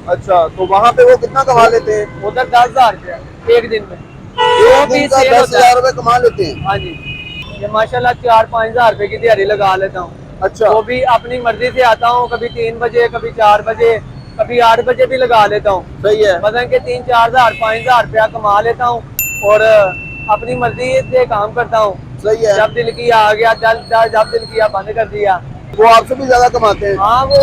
अच्छा, तो वहाँ पे वो कितना कमा लेते हैं? उधर 10,000 रुपया एक दिन में, एक दिन का 10,000 रुपए कमा लेते हैं? हाँ जी। ये माशाल्लाह 4-5 हज़ार रुपए की दिहाड़ी लगा लेता हूँ। अच्छा। वो भी अपनी मर्जी से आता हूँ, कभी 3 बजे, कभी 4 बजे, कभी 8 बजे भी लगा लेता हूँ। सही है। मतलब के 3-4 हज़ार 5 हज़ार रुपया कमा लेता हूँ और अपनी मर्जी से काम करता हूँ। सही है। जब दिल किया आ गया, जब दिल किया बंद कर दिया। वो आपसे भी ज्यादा कमाते हैं? हाँ, वो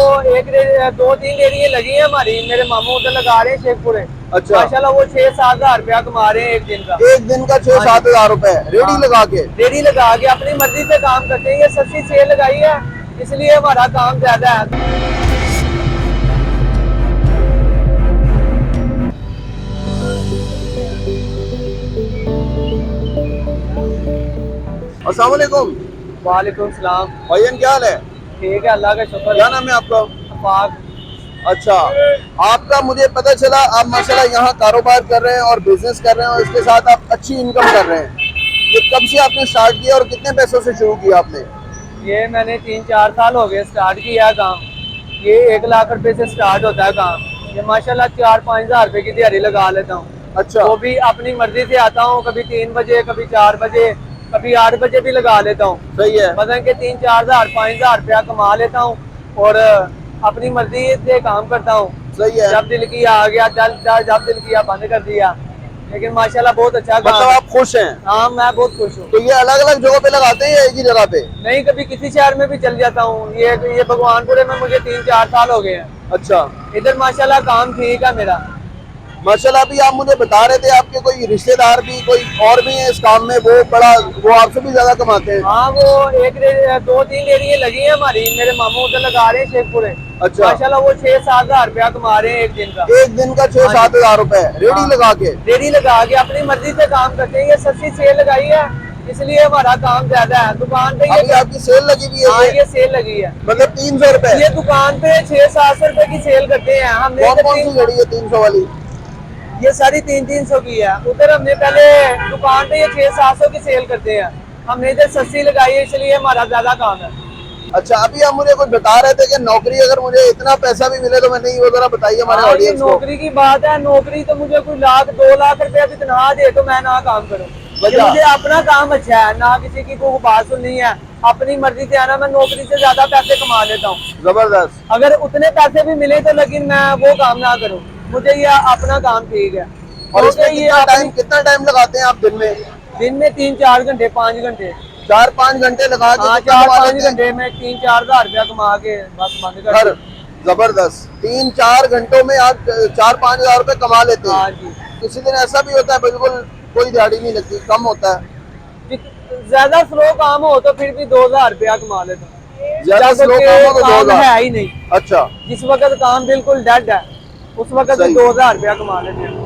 2-3 रेडियाँ लगी हैं हमारी, मेरे मामू उधर लगा रहे हैं शेखपुरे। अच्छा। माशाल्लाह वो 6-7 हज़ार रुपया कमा रहे हैं एक दिन का। एक दिन का 6-7 हज़ार रुपए रेडी हाँ, लगा के? रेडी लगा के अपनी मर्जी से काम करते हैं। ये सस्ती सेल लगाई है, इसलिए हमारा काम ज्यादा है। अस्सलाम वालेकुम। वालेकुम सलाम। भाईजान क्या हाल है? ठीक है, अल्लाह का शुक्र। क्या नाम है आपका? पाक। अच्छा, आपका मुझे पता चला आप माशाल्लाह यहाँ कारोबार कर रहे हैं और बिजनेस कर रहे हैं और इसके साथ आप अच्छी इनकम कर रहे हैं। ये कब से आपने स्टार्ट किया और कितने पैसों से शुरू किया आपने? ये मैंने 3-4 साल हो गए स्टार्ट किया है काम। ये 1 लाख रुपए से स्टार्ट होता है काम। ये माशाल्लाह 4-5 हज़ार रुपए की दिहाड़ी लगा लेता हूँ। अच्छा। वो भी अपनी मर्जी से आता हूँ, कभी 3 बजे, कभी 4 बजे, कभी 8 बजे भी लगा लेता हूँ। सही है। मतलब के 3-4 हज़ार 5 हज़ार रुपया कमा लेता हूँ और अपनी मर्जी से काम करता हूँ। सही है। जब दिल किया आ गया, जब दिल किया बंद कर दिया। लेकिन माशाल्लाह बहुत अच्छा काम मतलब है। आप खुश हैं? हाँ, मैं बहुत खुश हूँ। तो ये अलग अलग जगहों पे लगाते हैं या एक ही जगह पे? नहीं, कभी किसी शहर में भी चल जाता हूँ। ये भगवानपुरे में मुझे 3-4 साल हो गए हैं। अच्छा। इधर माशाल्लाह काम ठीक है मेरा। माशाल्लाह अभी आप मुझे बता रहे थे आपके कोई रिश्तेदार भी कोई और भी है इस काम में, वो आपसे भी ज्यादा कमाते हैं? हाँ, वो 2-3 रेडियाँ लगी हैं हमारी, मेरे मामू उधर लगा रहे हैं शेखपुरे। अच्छा। माशाल्लाह वो 6-7 हज़ार रुपया कमा रहे हैं एक दिन का। एक दिन का 6-7 हज़ार रुपए रेडी लगा के? रेडी लगा के अपनी मर्जी से काम करते हैं। ये सस्ती सेल लगाई है, इसलिए हमारा काम ज्यादा है। दुकान पे अभी आपकी सेल लगी हुई है? हाँ, ये सेल लगी है। मतलब 300 रुपए? ये दुकान पे 600-700 रुपए की सेल करते हैं। हमने कौन कौन सी घड़ी है 300 वाली? ये सारी 300-300 की है। उधर हमने पहले दुकान पे ये 600-700 की सेल करते हैं, हमने इधर सस्ती लगाई है, इसलिए हमारा ज्यादा काम है। अच्छा, अभी आप मुझे कुछ बता रहे थे कि नौकरी अगर मुझे इतना पैसा भी मिले तो मैं नहीं, वो जरा बताइए हमारे हाँ, ये ऑडियंस को। नौकरी की बात है। नौकरी तो मुझे कोई 1-2 लाख रुपया भी तनख्वाह दे तो मैं ना काम करूँ। मुझे अपना काम अच्छा है, ना किसी की कोई बात सुननी है, अपनी मर्जी से आना। मैं नौकरी से ज्यादा पैसे कमा लेता हूँ। जबरदस्त। अगर उतने पैसे भी मिले तो लेकिन मैं वो काम ना करूँ, मुझे ये अपना काम ठीक है। और इसमें कितना टाइम लगाते हैं आप दिन में? दिन में 3-4 घंटे 5 घंटे 4-5 घंटे लगा के? हाँ, 4-5 घंटे में 3-4 हज़ार रुपया कमा के बस बंद कर। जबरदस्त। 3-4 घंटों में आप 4-5 हज़ार रुपए कमा लेते हैं? हाँ जी। किसी दिन ऐसा भी होता है बिल्कुल कोई दिहाड़ी नहीं लगती, कम होता है? ज्यादा स्लो काम हो तो फिर भी 2,000 रुपया कमा लेता हूँ। ज्यादा स्लो काम हो तो 2,000 है ही नहीं। अच्छा। जिस वक्त काम बिल्कुल डेड है उस वक्त 2,000 रुपया कमा लेते हैं।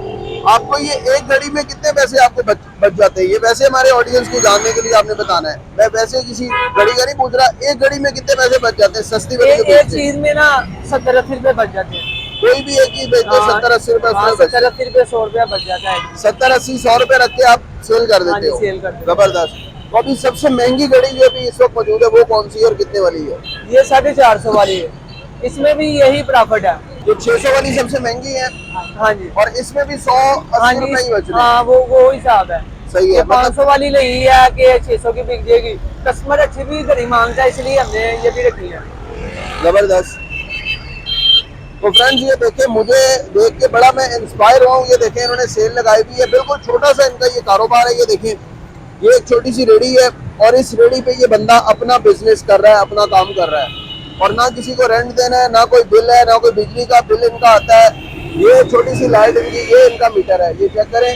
आपको ये एक घड़ी में कितने पैसे आपके बच जाते हैं? ये वैसे हमारे ऑडियंस को जानने के लिए आपने बताना है, मैं वैसे किसी घड़ी का नहीं पूछ रहा। एक घड़ी में कितने पैसे बच जाते हैं सस्ती वाली? एक चीज में ना 70-80 रुपए बच जाते हैं। कोई भी एक चीज बेचते 70-80 रुपए? 70-80 रुपए 100 रुपया बच जाता है। 70-80-100 रुपए रख के आप सेल कर देते हो? सेल करते। जबरदस्त। तो अभी सबसे महंगी घड़ी जो अभी इस वक्त मौजूद है वो कौन सी है और कितने वाली है? ये 450 वाली है, इसमें भी यही प्रॉफिट है। जो 600 वाली सबसे महंगी है? हाँ जी। और इसमें भी 100-80 रुपए ही बच रहे हैं? हाँ, वो हिसाब है। सही है। 500 वाली नहीं है कि 600 की बिक जाएगी। कस्टमर अच्छी भी घड़ी मांगता है, इसलिए हमने ये भी रखी है। जबरदस्त। तो फ्रेंड्स ये देखें, मुझे देख के बड़ा मैं इंस्पायर हुआ हूँ। ये देखें इन्होंने सेल लगाई हुई है, बिल्कुल छोटा सा इनका ये कारोबार है। ये देखें ये एक छोटी सी रेडी है और इस रेडी पे ये बंदा अपना बिजनेस कर रहा है, अपना काम कर रहा है और ना किसी को रेंट देना है, ना कोई बिल है, ना कोई बिजली का बिल इनका आता है। ये छोटी सी लाइट इनकी, ये इनका मीटर है, ये चेक करें,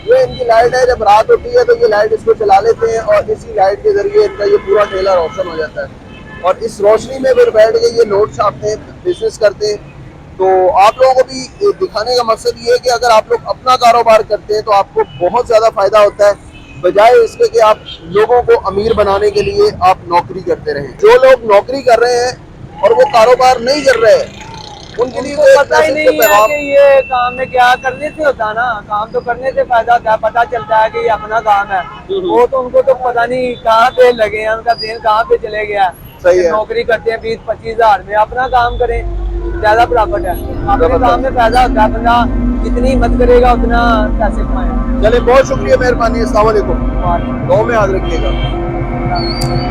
ये इनकी लाइट है। जब रात होती है तो ये लाइट इसको चला लेते हैं और इसी लाइट के जरिए इनका ये पूरा ठेला रोशन हो जाता है और इस रोशनी में फिर बैठ के ये नोट छापते हैं, बिजनेस करते हैं। तो आप लोगों को भी दिखाने का मकसद ये है कि अगर आप लोग अपना कारोबार करते हैं तो आपको बहुत ज़्यादा फायदा होता है, बजाय इसके कि आप लोगों को अमीर बनाने के लिए आप नौकरी करते रहें। जो लोग नौकरी कर रहे हैं और वो कारोबार नहीं कर रहे उनके लिए तो पता ही नहीं है कि ये काम में क्या करने से होता ना। काम तो करने से फायदा होता है, पता चलता है कि ये अपना काम है। वो तो उनको तो पता नहीं कहाँ पे लगे हैं, उनका दिन कहाँ पे चले गया। सही है। नौकरी करते हैं 20-25 हज़ार में, अपना काम करें। ज्यादा प्रॉफिट है। अपने जबरदस्त। काम में फायदा होता है, बंदा जितनी हिम्मत करेगा उतना पैसे कमाएगा। चलिए बहुत शुक्रिया, मेहरबानी, अस्सलाम वालेकुम, दुआ में याद रखिएगा।